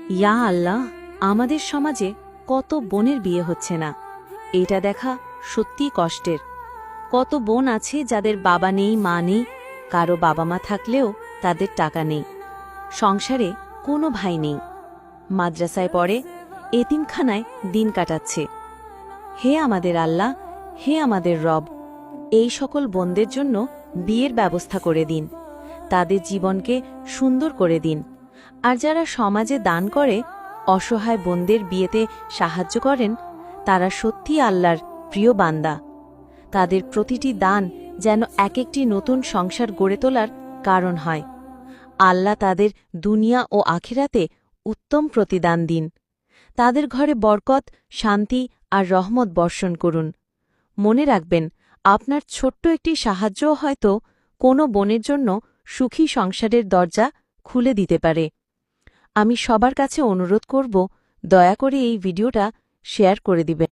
ইয়া আল্লাহ, আমাদের সমাজে কত বোনের বিয়ে হচ্ছে না, এটা দেখা সত্যিই কষ্টের। কত বোন আছে যাদের বাবা নেই, মা নেই, কারো বাবা মা থাকলেও তাদের টাকা নেই, সংসারে কোনো ভাই নেই, মাদ্রাসায় পড়ে, এতিমখানায় দিন কাটাচ্ছে। হে আমাদের আল্লাহ, হে আমাদের রব, এই সকল বোনদের জন্য বিয়ের ব্যবস্থা করে দিন, তাদের জীবনকে সুন্দর করে দিন। আর যারা সমাজে দান করে, অসহায় বোনদের বিয়েতে সাহায্য করেন, তারা সত্যি আল্লাহর প্রিয় বান্দা। তাদের প্রতিটি দান যেন এক একটি নতুন সংসার গড়ে তোলার কারণ হয়। আল্লাহ তাদের দুনিয়া ও আখিরাতে উত্তম প্রতিদান দিন। তাদের ঘরে বরকত, শান্তি আর রহমত বর্ষণ করুন। মনে রাখবেন, আপনার ছোট্ট একটি সাহায্যও হয়তো কোনো বোনের জন্য সুখী সংসারের দরজা খুলে দিতে পারে। আমি সবার কাছে অনুরোধ করব, দয়া করে এই ভিডিওটা শেয়ার করে দিবেন।